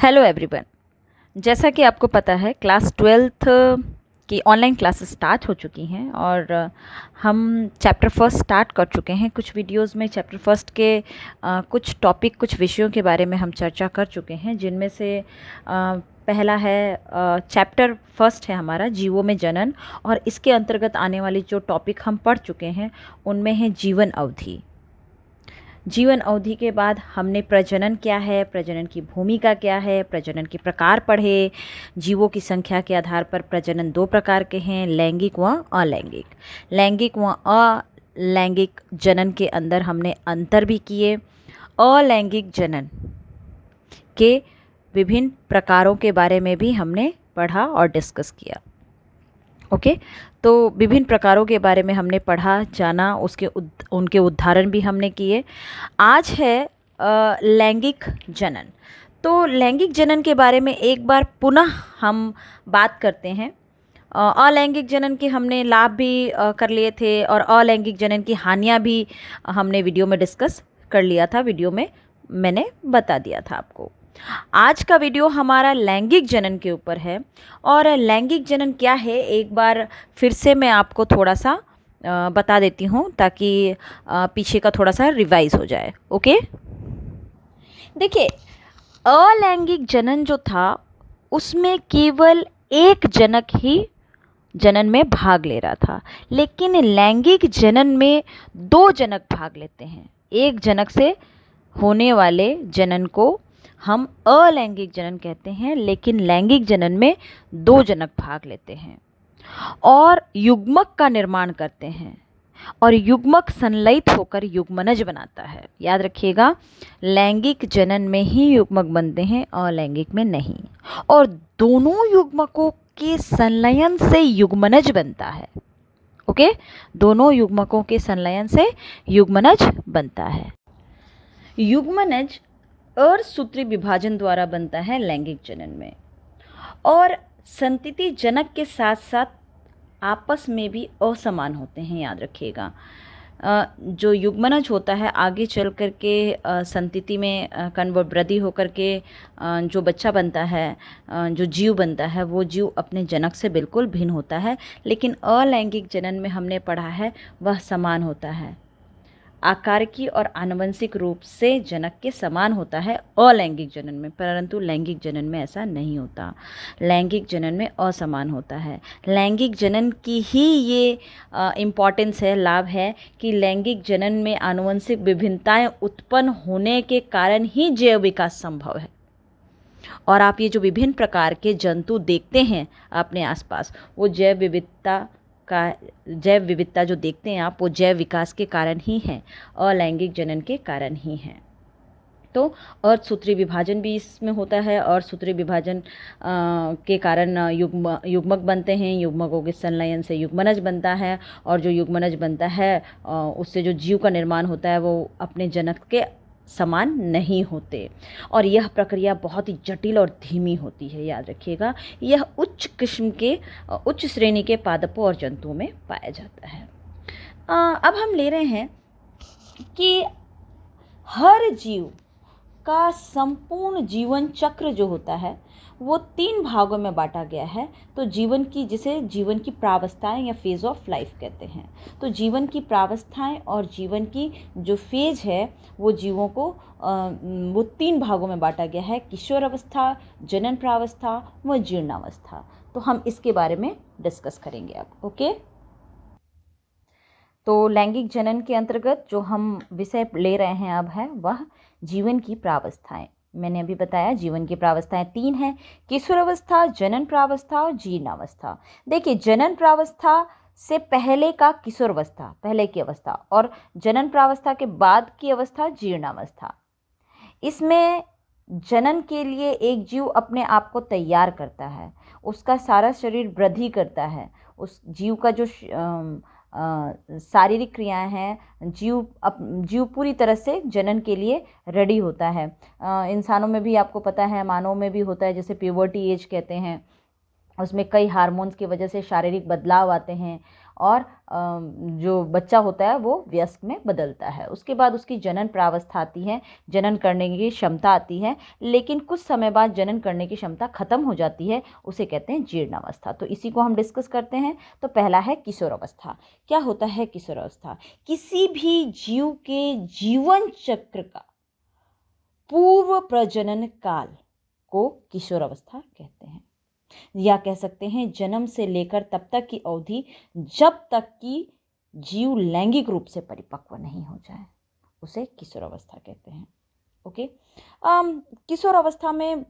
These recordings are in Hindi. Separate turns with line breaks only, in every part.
Hello everyone. जैसा कि आपको पता है क्लास 12th की ऑनलाइन क्लासेस स्टार्ट हो चुकी हैं और हम चैप्टर फर्स्ट स्टार्ट कर चुके हैं। कुछ वीडियोस में चैप्टर फर्स्ट के कुछ टॉपिक कुछ विषयों के बारे में हम चर्चा कर चुके हैं, जिनमें से पहला है चैप्टर फर्स्ट है हमारा जीवों में जनन, और इसके अंतर्गत आने वाली जो टॉपिक हम पढ़ चुके हैं उनमें है जीवन अवधि। जीवन अवधि के बाद हमने प्रजनन क्या है, प्रजनन की भूमिका क्या है, प्रजनन के प्रकार पढ़े। जीवों की संख्या के आधार पर प्रजनन दो प्रकार के हैं, लैंगिक व अलैंगिक। लैंगिक व अलैंगिक जनन के अंदर हमने अंतर भी किए। अलैंगिक जनन के विभिन्न प्रकारों के बारे में भी हमने पढ़ा और डिस्कस किया। ओके, तो विभिन्न प्रकारों के बारे में हमने पढ़ा जाना, उनके उदाहरण भी हमने किए। आज है लैंगिक जनन। तो लैंगिक जनन के बारे में एक बार पुनः हम बात करते हैं। अलैंगिक जनन के हमने लाभ भी कर लिए थे और अलैंगिक जनन की हानियां भी हमने वीडियो में डिस्कस कर लिया था। वीडियो में मैंने बता दिया था आपको। आज का वीडियो हमारा लैंगिक जनन के ऊपर है। और लैंगिक जनन क्या है एक बार फिर से मैं आपको थोड़ा सा बता देती हूँ, ताकि पीछे का थोड़ा सा रिवाइज हो जाए। ओके, देखिए, अलैंगिक जनन जो था उसमें केवल एक जनक ही जनन में भाग ले रहा था, लेकिन लैंगिक जनन में दो जनक भाग लेते हैं। एक जनक से होने वाले जनन को हम अलैंगिक जनन कहते हैं, लेकिन लैंगिक जनन में दो जनक भाग लेते हैं और युग्मक का निर्माण करते हैं, और युग्मक संलयित होकर युग्मनज बनाता है। याद रखिएगा, लैंगिक जनन में ही युग्मक बनते हैं, अलैंगिक में नहीं। और दोनों युग्मकों के संलयन से युग्मनज बनता है। ओके, दोनों युग्मकों के संलयन से युग्मनज बनता है। युग्मनज अर्धसूत्री विभाजन द्वारा बनता है लैंगिक जनन में, और संतति जनक के साथ साथ आपस में भी असमान होते हैं। याद रखिएगा, जो युग्मनज होता है आगे चल कर के संतति में वृद्धि होकर के जो बच्चा बनता है, जो जीव बनता है, वो जीव अपने जनक से बिल्कुल भिन्न होता है। लेकिन अलैंगिक जनन में हमने पढ़ा है वह समान होता है, आकारिकी और आनुवंशिक रूप से जनक के समान होता है अलैंगिक जनन में, परंतु लैंगिक जनन में ऐसा नहीं होता। लैंगिक जनन में असमान होता है। लैंगिक जनन की ही ये इम्पॉर्टेंस है, लाभ है कि लैंगिक जनन में आनुवंशिक विभिन्नताएं उत्पन्न होने के कारण ही जैव विकास संभव है। और आप ये जो विभिन्न प्रकार के जंतु देखते हैं अपने आसपास, वो जैव विविधता जो देखते हैं आप, वो जैव विकास के कारण ही है, अलैंगिक जनन के कारण ही है। तो अर्धसूत्री विभाजन भी इसमें होता है। अर्धसूत्री विभाजन के कारण युग्मक बनते हैं, युग्मकों के संलयन से युग्मनज बनता है, और जो युग्मनज बनता है उससे जो जीव का निर्माण होता है वो अपने जनक के समान नहीं होते, और यह प्रक्रिया बहुत ही जटिल और धीमी होती है। याद रखिएगा, यह उच्च श्रेणी के पादपों और जंतुओं में पाया जाता है। अब हम ले रहे हैं कि हर जीव का संपूर्ण जीवन चक्र जो होता है वो 3 भागों में बांटा गया है। तो जिसे जीवन की प्रावस्थाएं या फेज ऑफ लाइफ कहते हैं। तो जीवन की प्रावस्थाएं और जीवन की जो फेज है वो जीवों को वो 3 भागों में बांटा गया है, किशोर अवस्था, जनन प्रावस्था व जीर्णावस्था। तो हम इसके बारे में डिस्कस करेंगे अब। ओके, तो लैंगिक जनन के अंतर्गत जो हम विषय ले रहे हैं अब है वह जीवन की प्रावस्थाएं। मैंने अभी बताया जीवन की प्रावस्थाएं 3 हैं, किशोरावस्था, जनन प्रावस्था और जीर्णावस्था। देखिए, जनन प्रावस्था से पहले का किशोरावस्था, पहले की अवस्था, और जनन प्रावस्था के बाद की अवस्था जीर्णावस्था। इसमें जनन के लिए एक जीव अपने आप को तैयार करता है, उसका सारा शरीर वृद्धि करता है, उस जीव का जो शारीरिक क्रियाएं हैं, जीव पूरी तरह से जनन के लिए रेडी होता है। इंसानों में भी आपको पता है, मानव में भी होता है, जैसे प्यूबर्टी एज कहते हैं, उसमें कई हार्मोन्स की वजह से शारीरिक बदलाव आते हैं, और जो बच्चा होता है वो वयस्क में बदलता है। उसके बाद उसकी जनन प्रावस्था आती है, जनन करने की क्षमता आती है, लेकिन कुछ समय बाद जनन करने की क्षमता खत्म हो जाती है, उसे कहते हैं जीर्णावस्था। तो इसी को हम डिस्कस करते हैं। तो पहला है किशोरावस्था। क्या होता है किशोरावस्था? किसी भी जीव के जीवन चक्र का पूर्व प्रजनन काल को किशोरावस्था कहते हैं, या कह सकते हैं जन्म से लेकर तब तक की अवधि जब तक कि जीव लैंगिक रूप से परिपक्व नहीं हो जाए, उसे किशोरावस्था कहते हैं। ओके। किशोर अवस्था में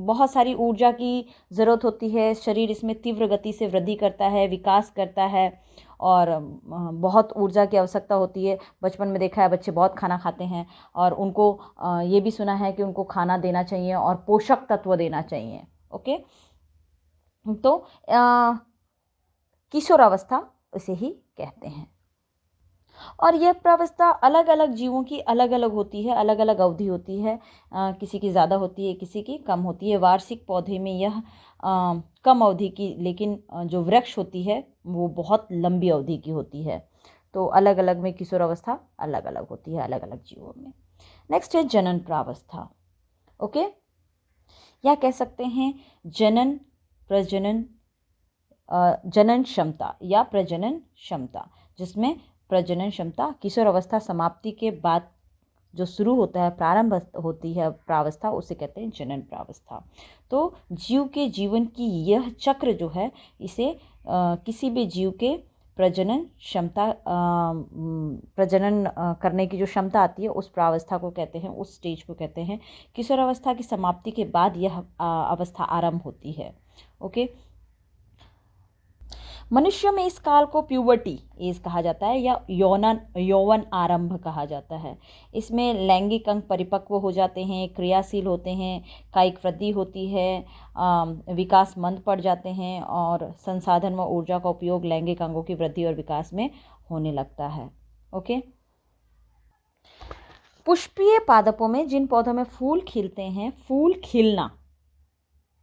बहुत सारी ऊर्जा की ज़रूरत होती है। शरीर इसमें तीव्र गति से वृद्धि करता है, विकास करता है, और बहुत ऊर्जा की आवश्यकता होती है। बचपन में देखा है बच्चे बहुत खाना खाते हैं, और उनको ये भी सुना है कि उनको खाना देना चाहिए और पोषक तत्व देना चाहिए। ओके। तो किशोरावस्था इसे ही कहते हैं। और यह प्रावस्था अलग अलग जीवों की अलग अलग होती है, अलग अलग अवधि होती है। किसी की ज़्यादा होती है, किसी की कम होती है। वार्षिक पौधे में यह कम अवधि की, लेकिन जो वृक्ष होती है वो बहुत लंबी अवधि की होती है। तो अलग अलग में किशोरावस्था अलग अलग होती है, अलग अलग जीवों में। नेक्स्ट है जनन प्रावस्था। ओके, या कह सकते हैं जनन प्रजनन जनन क्षमता या प्रजनन क्षमता, जिसमें प्रजनन क्षमता किशोर अवस्था समाप्ति के बाद जो शुरू होता है, प्रारंभ होती है प्रावस्था, उसे कहते हैं जनन प्रावस्था। तो जीव के जीवन की यह चक्र जो है, इसे किसी भी जीव के प्रजनन क्षमता प्रजनन करने की जो क्षमता आती है उस प्रावस्था को कहते हैं, उस स्टेज को कहते हैं। किशोर अवस्था की समाप्ति के बाद यह अवस्था आरंभ होती है। ओके। मनुष्य में इस काल को प्यूबर्टी एज कहा जाता है, या यौवन आरंभ कहा जाता है। इसमें लैंगिक अंग परिपक्व हो जाते हैं, क्रियाशील होते हैं, कायिक वृद्धि होती है, विकास मंद पड़ जाते हैं, और संसाधन व ऊर्जा का उपयोग लैंगिक अंगों की वृद्धि और विकास में होने लगता है। ओके। पुष्पीय पादपों में जिन पौधों में फूल खिलते हैं, फूल खिलना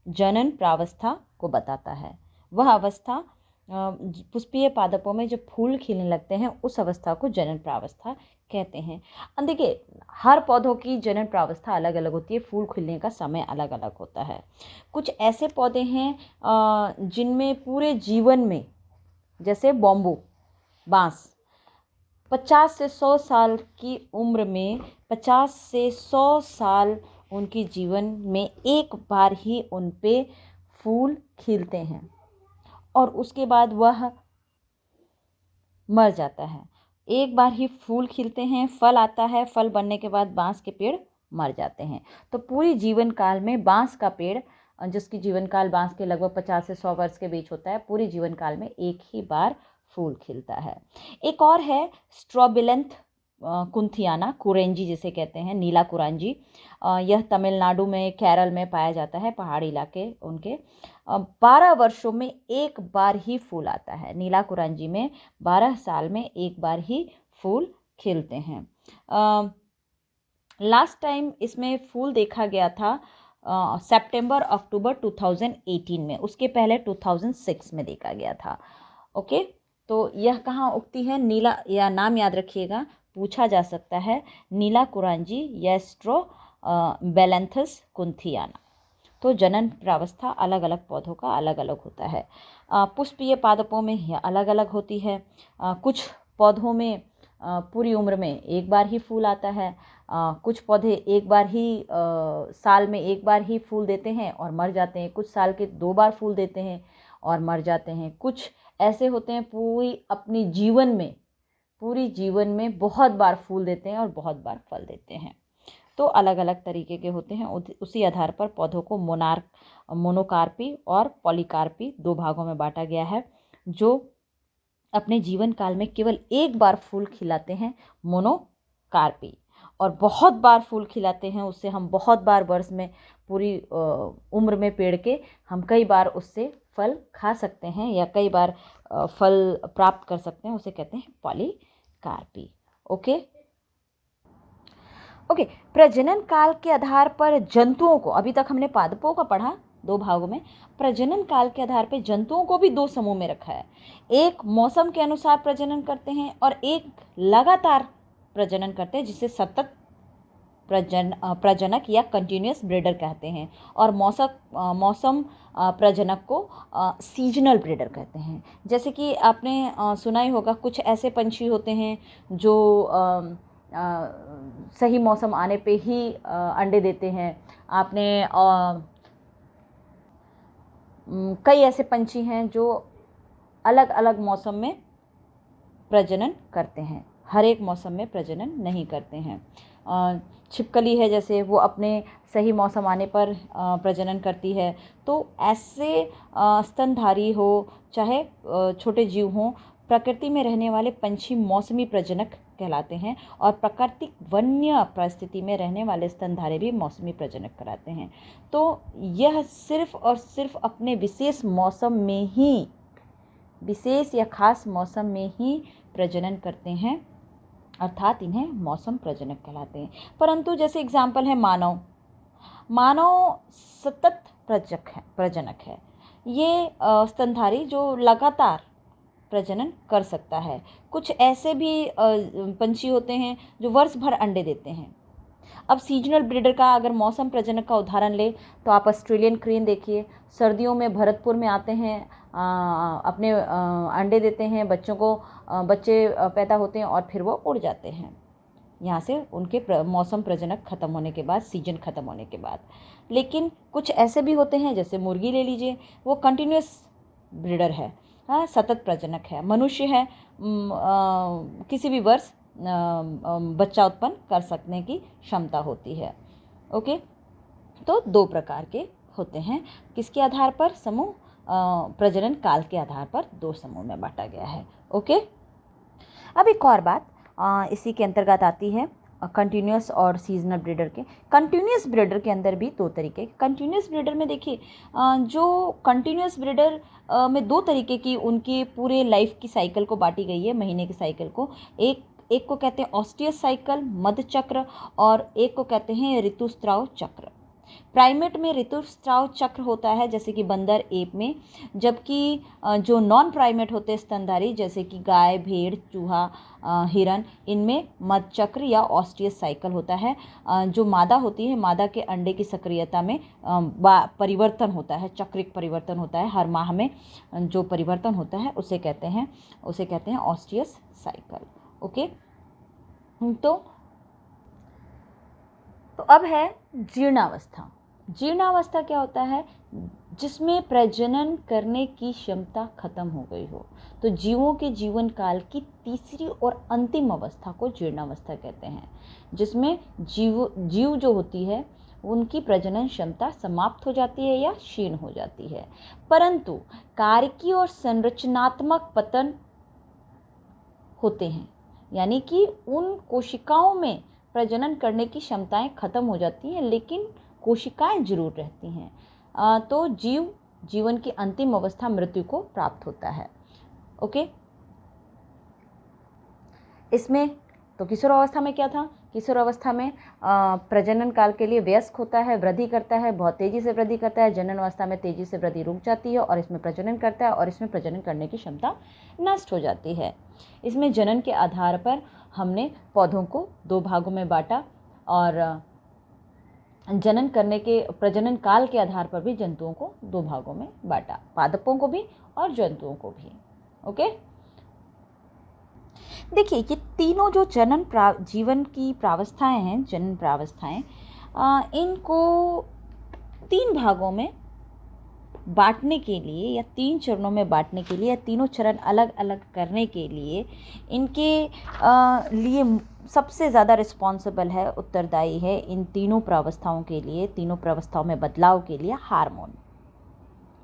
जनन प्रावस्था को बताता है। वह अवस्था पुष्पीय पादपों में जब फूल खिलने लगते हैं उस अवस्था को जनन प्रावस्था कहते हैं। देखिए, हर पौधों की जनन प्रावस्था अलग अलग होती है, फूल खिलने का समय अलग अलग होता है। कुछ ऐसे पौधे हैं जिनमें पूरे जीवन में, जैसे बॉम्बू, बांस, 50 से 100 साल की उम्र में 50 से 100 साल उनकी जीवन में एक बार ही उन पे फूल खिलते हैं, और उसके बाद वह मर जाता है। एक बार ही फूल खिलते हैं, फल आता है, फल बनने के बाद बांस के पेड़ मर जाते हैं। तो पूरी जीवन काल में बांस का पेड़, जिसकी जीवन काल बांस के लगभग 50 से 100 वर्ष के बीच होता है, पूरी जीवन काल में एक ही बार फूल खिलता है। एक और है स्ट्रोबिलेंथ कुंथियाना, कुरेंजी जिसे कहते हैं, नीला कुरांजी। यह तमिलनाडु में, केरल में पाया जाता है, पहाड़ी इलाके उनके। 12 वर्षों में एक बार ही फूल आता है। नीला कुरांजी में 12 साल में एक बार ही फूल खिलते हैं। लास्ट टाइम इसमें फूल देखा गया था सितंबर अक्टूबर 2018 में, उसके पहले 2006 में देखा गया था। ओके। तो यह कहाँ उगती है? नीला, या नाम याद रखिएगा, पूछा जा सकता है, नीला कुरांजी या स्ट्रोबिलेंथस कुंथियाना। तो जनन प्रावस्था अलग अलग पौधों का अलग अलग होता है। पुष्पीय पादपों में यह अलग अलग होती है। कुछ पौधों में पूरी उम्र में एक बार ही फूल आता है। कुछ पौधे एक बार ही साल में एक बार ही फूल देते हैं और मर जाते हैं। कुछ साल के 2 बार फूल देते हैं और मर जाते हैं। कुछ ऐसे होते हैं पूरी जीवन में बहुत बार फूल देते हैं और बहुत बार फल देते हैं। तो अलग अलग तरीके के होते हैं। उसी आधार पर पौधों को मोनोकार्पी और पॉलीकार्पी 2 भागों में बांटा गया है। जो अपने जीवन काल में केवल एक बार फूल खिलाते हैं, मोनोकार्पी, और बहुत बार फूल खिलाते हैं, उससे हम बहुत बार वर्ष में, पूरी उम्र में पेड़ के हम कई बार उससे फल खा सकते हैं या कई बार फल प्राप्त कर सकते हैं, उसे कहते हैं पॉलीकार्पी। ओके। प्रजनन काल के आधार पर जंतुओं को, अभी तक हमने पादपों का पढ़ा, दो भागों में। प्रजनन काल के आधार पर जंतुओं को भी दो समूह में रखा है। एक मौसम के अनुसार प्रजनन करते हैं और एक लगातार प्रजनन करते हैं, जिसे सतत प्रजनक या कंटिन्यूस ब्रीडर कहते हैं। और मौसम प्रजनक को सीजनल ब्रीडर कहते हैं। जैसे कि आपने सुना ही होगा, कुछ ऐसे पंछी होते हैं जो सही मौसम आने पे ही अंडे देते हैं। आपने कई ऐसे पंछी हैं जो अलग अलग मौसम में प्रजनन करते हैं, हर एक मौसम में प्रजनन नहीं करते हैं। छिपकली है जैसे, वो अपने सही मौसम आने पर प्रजनन करती है। तो ऐसे स्तनधारी हो चाहे छोटे जीव हों, प्रकृति में रहने वाले पंछी मौसमी प्रजनक कहलाते हैं और प्राकृतिक वन्य परिस्थिति में रहने वाले स्तनधारी भी मौसमी प्रजनक कराते हैं। तो यह सिर्फ और सिर्फ अपने विशेष मौसम में ही, विशेष या खास मौसम में ही प्रजनन करते हैं, अर्थात इन्हें मौसम प्रजनक कहलाते हैं। परंतु जैसे एग्जाम्पल है मानव सतत प्रजनक है। ये स्तनधारी जो लगातार प्रजनन कर सकता है। कुछ ऐसे भी पंछी होते हैं जो वर्ष भर अंडे देते हैं। अब सीजनल ब्रीडर का अगर मौसम प्रजनक का उदाहरण ले तो आप ऑस्ट्रेलियन क्रेन देखिए। सर्दियों में भरतपुर में आते हैं, अपने अंडे देते हैं, बच्चे पैदा होते हैं और फिर वो उड़ जाते हैं यहाँ से, उनके मौसम प्रजनक ख़त्म होने के बाद, सीजन ख़त्म होने के बाद। लेकिन कुछ ऐसे भी होते हैं, जैसे मुर्गी ले लीजिए, वो कंटिन्यूस ब्रीडर है, सतत प्रजनक है। मनुष्य है, किसी भी वर्ष बच्चा उत्पन्न कर सकने की क्षमता होती है। ओके, तो दो प्रकार के होते हैं। किसके आधार पर? समूह प्रजनन काल के आधार पर दो समूह में बांटा गया है। ओके, अब एक और बात इसी के अंतर्गत आती है कंटिन्यूस और सीजनल ब्रीडर के। कंटिन्यूस ब्रीडर के अंदर भी दो तरीके। कंटिन्यूस ब्रीडर में देखिए, जो कंटिन्यूस ब्रीडर में दो तरीके की उनकी पूरे लाइफ की साइकिल को बांटी गई है, महीने की साइकिल को। एक को कहते हैं ऑस्टियस साइकिल, मध्य चक्र, और एक को कहते हैं ऋतुस्राव चक्र। प्राइमेट में ऋतुस्राव चक्र होता है, जैसे कि बंदर, एप में, जबकि जो नॉन प्राइमेट होते हैं स्तनधारी, जैसे कि गाय, भेड़, चूहा, हिरन, इनमें मध्य चक्र या ऑस्टियस साइकिल होता है। जो मादा होती है, मादा के अंडे की सक्रियता में परिवर्तन होता है, चक्रिक परिवर्तन होता है, हर माह में जो परिवर्तन होता है उसे कहते हैं ऑस्टियस साइकिल। ओके, तो अब है जीर्णावस्था। जीर्णावस्था क्या होता है? जिसमें प्रजनन करने की क्षमता खत्म हो गई हो। तो जीवों के जीवन काल की तीसरी और अंतिम अवस्था को जीर्णावस्था कहते हैं, जिसमें जीव जो होती है उनकी प्रजनन क्षमता समाप्त हो जाती है या क्षीण हो जाती है, परंतु कार्यकी और संरचनात्मक पतन होते हैं। यानी कि उन कोशिकाओं में प्रजनन करने की क्षमताएं खत्म हो जाती हैं, लेकिन कोशिकाएं जरूर रहती हैं। तो जीवन की अंतिम अवस्था मृत्यु को प्राप्त होता है। ओके, इसमें तो किशोरावस्था में क्या था? किशोरावस्था में प्रजनन काल के लिए वयस्क होता है, वृद्धि करता है, बहुत तेज़ी से वृद्धि करता है। जनन अवस्था में तेज़ी से वृद्धि रुक जाती है और इसमें प्रजनन करता है और इसमें प्रजनन करने की क्षमता नष्ट हो जाती है। इसमें जनन के आधार पर हमने पौधों को दो भागों में बांटा और जनन करने के प्रजनन काल के आधार पर भी जंतुओं को दो भागों में बांटा, पादपों को भी और जंतुओं को भी। ओके, देखिए ये तीनों जो जीवन की प्रावस्थाएं हैं, जनन प्रावस्थाएं, इनको तीन भागों में बांटने के लिए या तीन चरणों में बांटने के लिए या तीनों चरण अलग अलग करने के लिए इनके लिए सबसे ज़्यादा रिस्पॉन्सिबल है, उत्तरदायी है इन तीनों प्रावस्थाओं के लिए, तीनों प्रावस्थाओं में बदलाव के लिए हार्मोन।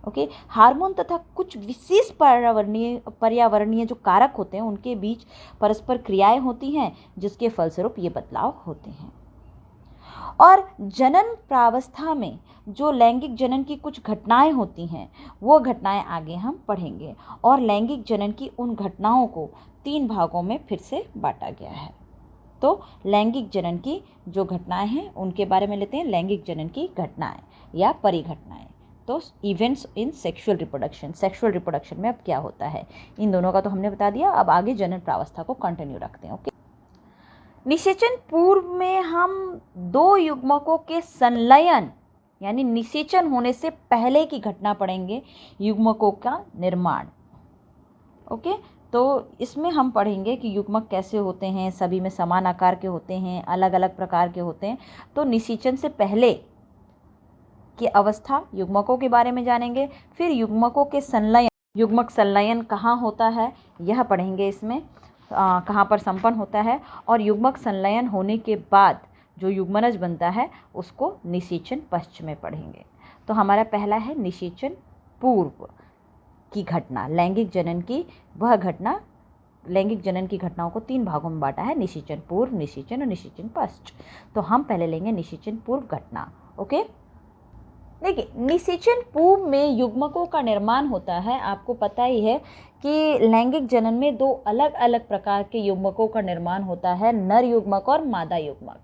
ओके, हार्मोन तथा कुछ विशेष पर्यावरणीय जो कारक होते हैं उनके बीच परस्पर क्रियाएं होती हैं, जिसके फलस्वरूप ये बदलाव होते हैं। और जनन प्रावस्था में जो लैंगिक जनन की कुछ घटनाएं होती हैं, वो घटनाएं आगे हम पढ़ेंगे। और लैंगिक जनन की उन घटनाओं को तीन भागों में फिर से बांटा गया है। तो लैंगिक जनन की जो घटनाएं हैं उनके बारे में लेते हैं, लैंगिक जनन की घटनाएं या परिघटनाएं। तो इवेंट्स इन सेक्सुअल रिप्रोडक्शन में अब क्या होता है, इन दोनों का तो हमने बता दिया। अब आगे जनन प्रावस्था को कंटिन्यू रखते हैं। ओके, निषेचन पूर्व में हम दो युग्मकों के संलयन यानी निषेचन होने से पहले की घटना पढ़ेंगे, युग्मकों का निर्माण। ओके, तो इसमें हम पढ़ेंगे कि युग्मक कैसे होते हैं, सभी में समान आकार के होते हैं, अलग अलग प्रकार के होते हैं। तो निषेचन से पहले की अवस्था युग्मकों के बारे में जानेंगे। फिर युग्मकों के संलयन, युग्मक संलयन कहाँ होता है यह पढ़ेंगे, इसमें कहाँ पर संपन्न होता है, और युग्मक संलयन होने के बाद जो युग्मनज बनता है उसको निषेचन पश्च में पढ़ेंगे। तो हमारा पहला है निषेचन पूर्व की घटना, लैंगिक जनन की वह घटना। लैंगिक जनन की घटनाओं को 3 भागों में बांटा है, निषेचन पूर्व, निषेचन और निषेचन पश्च। तो हम पहले लेंगे निषेचन पूर्व घटना। ओके, देखिए, निषेचन पूर्व में युग्मकों का निर्माण होता है। आपको पता ही है कि लैंगिक जनन में 2 अलग अलग प्रकार के युग्मकों का निर्माण होता है, नर युग्मक और मादा युग्मक।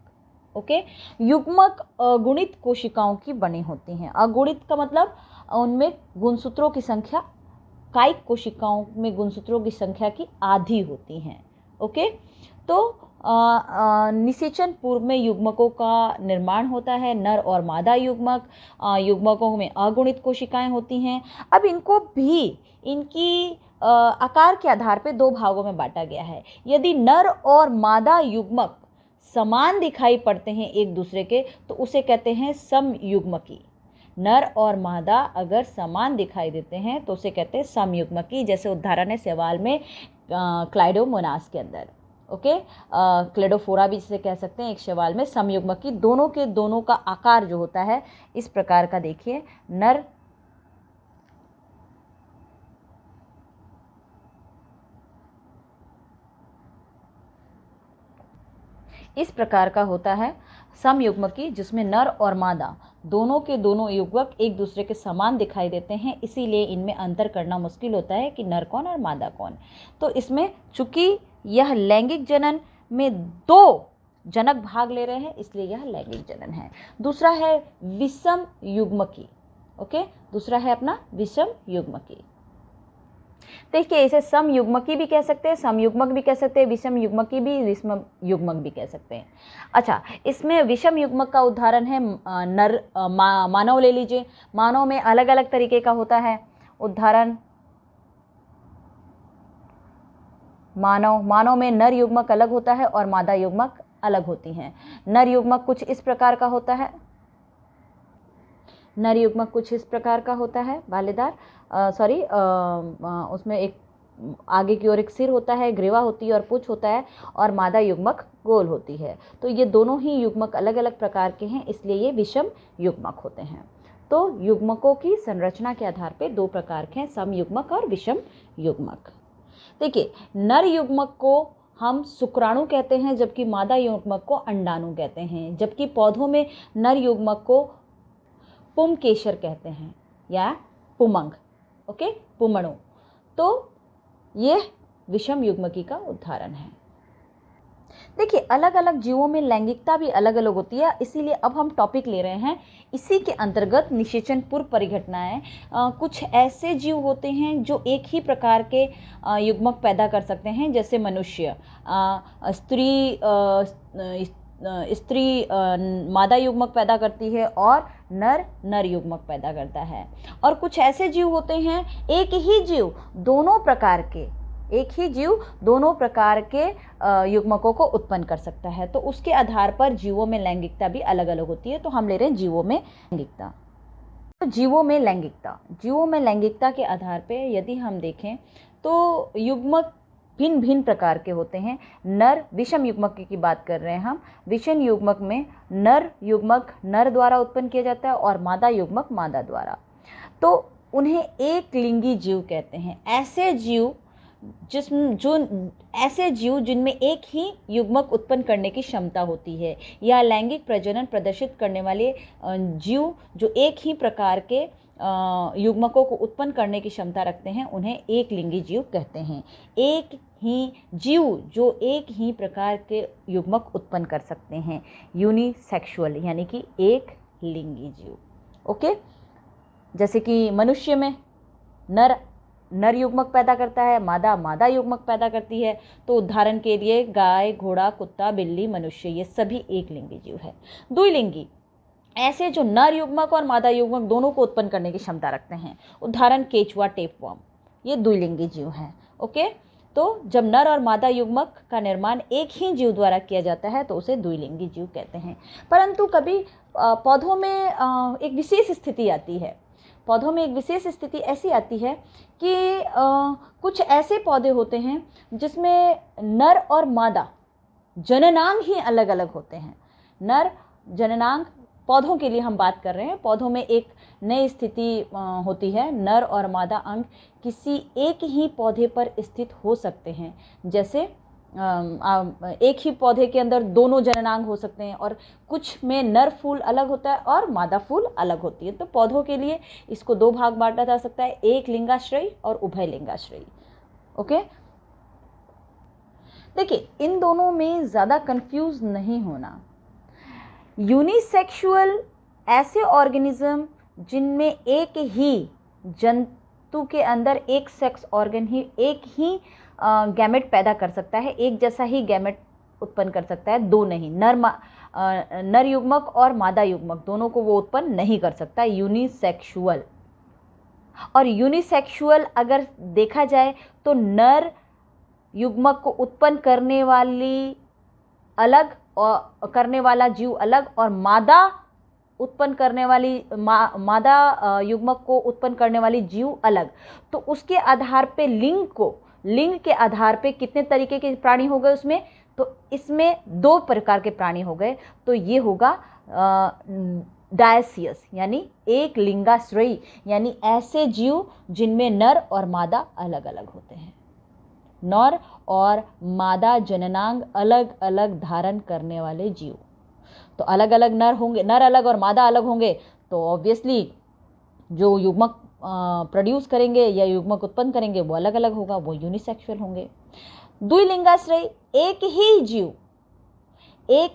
ओके, युग्मक अगुणित कोशिकाओं की बनी होती हैं। अगुणित का मतलब उनमें गुणसूत्रों की संख्या, कायिक कोशिकाओं में गुणसूत्रों की संख्या की आधी होती हैं। ओके, तो निषेचन पूर्व में युग्मकों का निर्माण होता है, नर और मादा युग्मक। युग्मकों में अगुणित कोशिकाएं होती हैं। अब इनको भी इनकी आकार के आधार पर 2 भागों में बांटा गया है। यदि नर और मादा युग्मक समान दिखाई पड़ते हैं एक दूसरे के, तो उसे कहते हैं समयुग्मकी। नर और मादा अगर समान दिखाई देते हैं तो उसे कहते हैं समयुग्मकी। जैसे उदाहरण है शैवाल में क्लाइडोमोनास के अंदर। ओके, क्लेडोफोरा भी जिसे कह सकते हैं, एक शैवाल में समयुग्मकी। दोनों के दोनों का आकार जो होता है इस प्रकार का, देखिए, नर इस प्रकार का होता है समयुग्मकी, जिसमें नर और मादा दोनों के दोनों युग्मक एक दूसरे के समान दिखाई देते हैं। इसीलिए इनमें अंतर करना मुश्किल होता है कि नर कौन और मादा कौन। तो इसमें चूंकि यह लैंगिक जनन में 2 जनक भाग ले रहे हैं, इसलिए यह लैंगिक जनन है। दूसरा है विषम युग्मकी। ओके, दूसरा है अपना विषम युग्मकी। देखिए, इसे समयुग्मकी भी कह सकते हैं, समयुग्मक भी कह सकते हैं, विषम युग्मकी भी, विषम युग्मक भी कह सकते हैं। अच्छा, इसमें विषम युग्मक का उदाहरण है मानव ले लीजिए। मानव में अलग अलग तरीके का होता है। उदाहरण, मानव में नर युग्मक अलग होता है और मादा युग्मक अलग होती हैं। नर युग्मक कुछ इस प्रकार का होता है, नर युग्मक कुछ इस प्रकार का होता है, भालेदार, उसमें एक आगे की ओर एक सिर होता है, ग्रीवा होती है और पूंछ होता है, और मादा युग्मक गोल होती है। तो ये दोनों ही युग्मक अलग अलग प्रकार के हैं, इसलिए ये विषम युग्मक होते हैं। तो युग्मकों की संरचना के आधार पर 2 प्रकार के हैं, समयुग्मक और विषम युग्मक। देखिए, नर युग्मक को हम शुक्राणु कहते हैं, जबकि मादा युग्मक को अंडाणु कहते हैं। जबकि पौधों में नर युग्मक को पुंकेसर कहते हैं या पुमंग। ओके, पुमणु। तो ये विषम युग्मकी का उदाहरण है। देखिए, अलग अलग जीवों में लैंगिकता भी अलग अलग होती है, इसीलिए अब हम टॉपिक ले रहे हैं इसी के अंतर्गत निषेचन पूर्व परिघटनाएं। कुछ ऐसे जीव होते हैं जो एक ही प्रकार के युग्मक पैदा कर सकते हैं, जैसे मनुष्य। स्त्री मादा युग्मक पैदा करती है और नर युग्मक पैदा करता है। और कुछ ऐसे जीव होते हैं, एक ही जीव दोनों प्रकार के युग्मकों को उत्पन्न कर सकता है। तो उसके आधार पर जीवों में लैंगिकता भी अलग अलग होती है। तो हम ले रहे हैं जीवों में लैंगिकता। तो जीवों में लैंगिकता के आधार पर यदि हम देखें तो युग्मक भिन्न भिन्न प्रकार के होते हैं। विषम युग्मक की बात कर रहे हैं हम। विषम युग्मक में नर युग्मक नर द्वारा उत्पन्न किया जाता है और मादा युग्मक मादा द्वारा। तो उन्हें एक लिंगी जीव कहते हैं। ऐसे जीव जिनमें एक ही युग्मक उत्पन्न करने की क्षमता होती है, या लैंगिक प्रजनन प्रदर्शित करने वाले जीव जो एक ही प्रकार के युग्मकों को उत्पन्न करने की क्षमता रखते हैं, उन्हें एक लिंगी जीव कहते हैं। एक ही जीव जो एक ही प्रकार के युग्मक उत्पन्न कर सकते हैं, यूनिसेक्सुअल, यानी कि एक लिंगी जीव। ओके, जैसे कि मनुष्य में नर नर युग्मक पैदा करता है, मादा मादा युग्मक पैदा करती है। तो उदाहरण के लिए गाय, घोड़ा, कुत्ता, बिल्ली, मनुष्य, ये सभी एक लिंगी जीव है। द्विलिंगी ऐसे जो नर युग्मक और मादा युग्मक दोनों को उत्पन्न करने की क्षमता रखते हैं। उदाहरण केचुआ, टेपवर्म, ये द्विलिंगी जीव हैं। ओके, तो जब नर और मादा युग्मक का निर्माण एक ही जीव द्वारा किया जाता है तो उसे द्विलिंगी जीव कहते हैं। परंतु कभी पौधों में एक विशेष स्थिति आती है। पौधों में एक विशेष स्थिति ऐसी आती है कि कुछ ऐसे पौधे होते हैं जिसमें नर और मादा जननांग ही अलग अलग होते हैं। नर जननांग, पौधों के लिए हम बात कर रहे हैं, पौधों में एक नई स्थिति होती है। नर और मादा अंग किसी एक ही पौधे पर स्थित हो सकते हैं। जैसे एक ही पौधे के अंदर दोनों जननांग हो सकते हैं और कुछ में नर फूल अलग होता है और मादा फूल अलग होती है। तो पौधों के लिए इसको दो भाग बांटा जा सकता है, एक लिंगाश्रयी और उभय लिंगाश्रयी। ओके, देखिए इन दोनों में ज़्यादा कंफ्यूज नहीं होना। यूनिसेक्सुअल ऐसे ऑर्गेनिज्म जिनमें एक ही जंतु के अंदर एक सेक्स ऑर्गन ही एक ही गैमेट पैदा कर सकता है, एक जैसा ही गैमेट उत्पन्न कर सकता है, दो नहीं। नर युग्मक और मादा युग्मक दोनों को वो उत्पन्न नहीं कर सकता, यूनिसेक्सुअल। और यूनिसेक्सुअल अगर देखा जाए तो नर युग्मक को उत्पन्न करने वाली अलग और करने वाला जीव अलग, और मादा उत्पन्न करने वाली मादा युग्मक को उत्पन्न करने वाली जीव अलग। तो उसके आधार पे लिंग के आधार पे कितने तरीके के प्राणी हो गए उसमें, तो इसमें दो प्रकार के प्राणी हो गए। तो ये होगा डायसियस, यानी एक लिंगाश्रयी, यानी ऐसे जीव जिनमें नर और मादा अलग अलग होते हैं। नर और मादा जननांग अलग अलग धारण करने वाले जीव। तो अलग अलग नर होंगे, नर अलग और मादा अलग होंगे, तो ऑब्वियसली जो युग्मक प्रोड्यूस करेंगे या युग्मक उत्पन्न करेंगे वो अलग अलग होगा, वो यूनिसेक्सुअल होंगे। द्विलिंगाश्रयी एक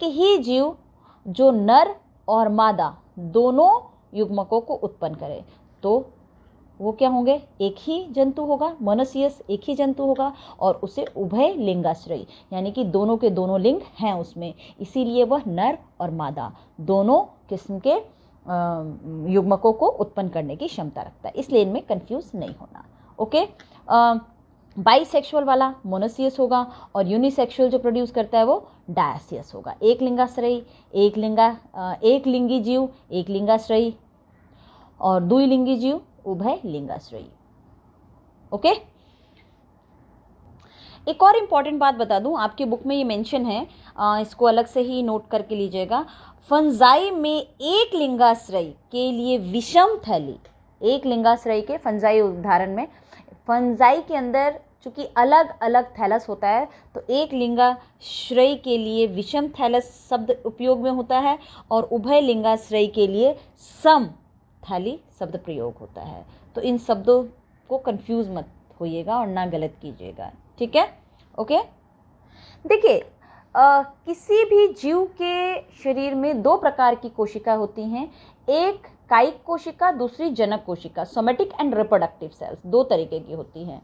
ही जीव जो नर और मादा दोनों युग्मकों को उत्पन्न करे, तो वो क्या होंगे, एक ही जंतु होगा, मोनोसियस एक ही जंतु होगा, और उसे उभय लिंगाश्रयी, यानी कि दोनों के दोनों लिंग हैं उसमें, इसीलिए वह नर और मादा दोनों किस्म के युग्मकों को उत्पन्न करने की क्षमता रखता है। इसलिए इनमें कंफ्यूज नहीं होना। ओके, बाईसेक्सुअल वाला मोनोसियस होगा और यूनिसेक्सुअल जो प्रोड्यूस करता है वो डायसियस होगा। एक लिंगाश्रयी एक लिंगी जीव एक लिंगाश्रयी, और द्विलिंगी जीव उभय लिंगाश्रयी। ओके, एक और इम्पॉर्टेंट बात बता दूं, आपकी बुक में ये मेंशन है, इसको अलग से ही नोट करके लीजिएगा। फंजाई में एक लिंगाश्रयी के लिए विषम थैली, एक लिंगाश्रयी के फंजाई उदाहरण में, फंजाई के अंदर चूंकि अलग अलग थैलस होता है तो एक लिंगाश्रयी के लिए विषम थैलस शब्द उपयोग में होता है और उभय लिंगाश्रयी के लिए सम थैली शब्द प्रयोग होता है। तो इन शब्दों को कंफ्यूज मत होइएगा और ना गलत कीजिएगा, ठीक है। ओके, देखिए किसी भी जीव के शरीर में दो प्रकार की कोशिका होती हैं, एक कायिक कोशिका, दूसरी जनक कोशिका। सोमेटिक एंड रिप्रोडक्टिव सेल्स दो तरीके की होती हैं।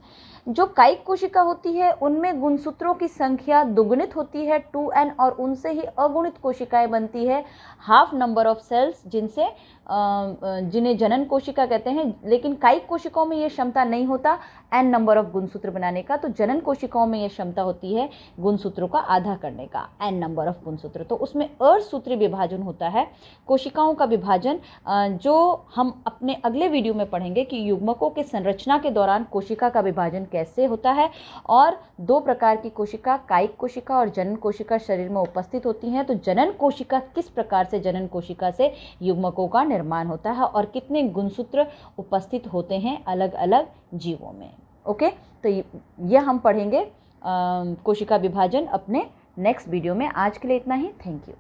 जो कायिक कोशिका होती है उनमें गुणसूत्रों की संख्या दुगुणित होती है 2n, और उनसे ही अगुणित कोशिकाएं बनती है हाफ नंबर ऑफ सेल्स, जिन्हें जनन कोशिका कहते हैं। लेकिन कायिक कोशिकाओं में यह क्षमता नहीं होता n नंबर ऑफ गुणसूत्र बनाने का, तो जनन कोशिकाओं में यह क्षमता होती है गुणसूत्रों का आधा करने का, n नंबर ऑफ गुणसूत्र। तो उसमें अर्धसूत्री विभाजन होता है, कोशिकाओं का विभाजन, जो हम अपने अगले वीडियो में पढ़ेंगे कि युग्मकों के संरचना के दौरान कोशिका का विभाजन कैसे होता है। और दो प्रकार की कोशिका, कायिक कोशिका और जनन कोशिका शरीर में उपस्थित होती हैं। तो जनन कोशिका, किस प्रकार से जनन कोशिका से युग्मकों का निर्माण होता है और कितने गुणसूत्र उपस्थित होते हैं अलग अलग जीवों में। ओके, तो यह हम पढ़ेंगे कोशिका विभाजन अपने नेक्स्ट वीडियो में। आज के लिए इतना ही, थैंक यू।